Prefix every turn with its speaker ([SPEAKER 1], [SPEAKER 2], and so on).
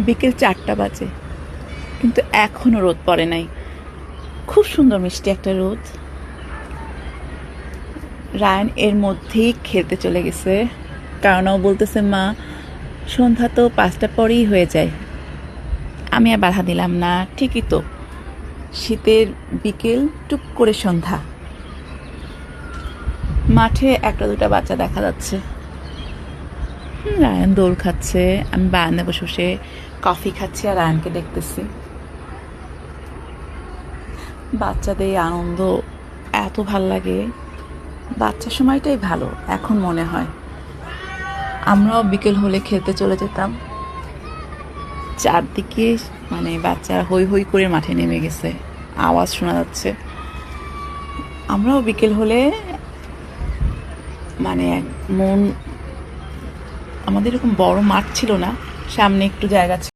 [SPEAKER 1] বিকেল 4টা বাজে, কিন্তু এখনও রোদ পড়ে নাই। খুব সুন্দর মিষ্টি একটা রোদ। রায়ান এর মধ্যেই খেলতে চলে গেছে, কারণ ও বলতেছে মা সন্ধ্যা তো 5টার পরেই হয়ে যায়। আমি আর বাধা দিলাম না। ঠিকই তো, শীতের বিকেল টুক করে সন্ধ্যা। মাঠে একটা দুটা বাচ্চা দেখা যাচ্ছে। রায়ান দোল খাচ্ছে, আমি বারান্দায় বসে বসে কফি খাচ্ছি আর রায়ানকে দেখতেছি। বাচ্চাদের আনন্দ এত ভাল লাগে। বাচ্চার সময়টাই ভালো এখন মনে হয়। আমরাও বিকেল হলে খেলতে চলে যেতাম। চারদিকে মানে বাচ্চারা হই হই করে মাঠে নেমে গেছে, আওয়াজ শোনা যাচ্ছে। আমরাও বিকেল হলে মানে মন, আমাদের এরকম বড় মাঠ ছিল না, সামনে একটু জায়গা ছিল।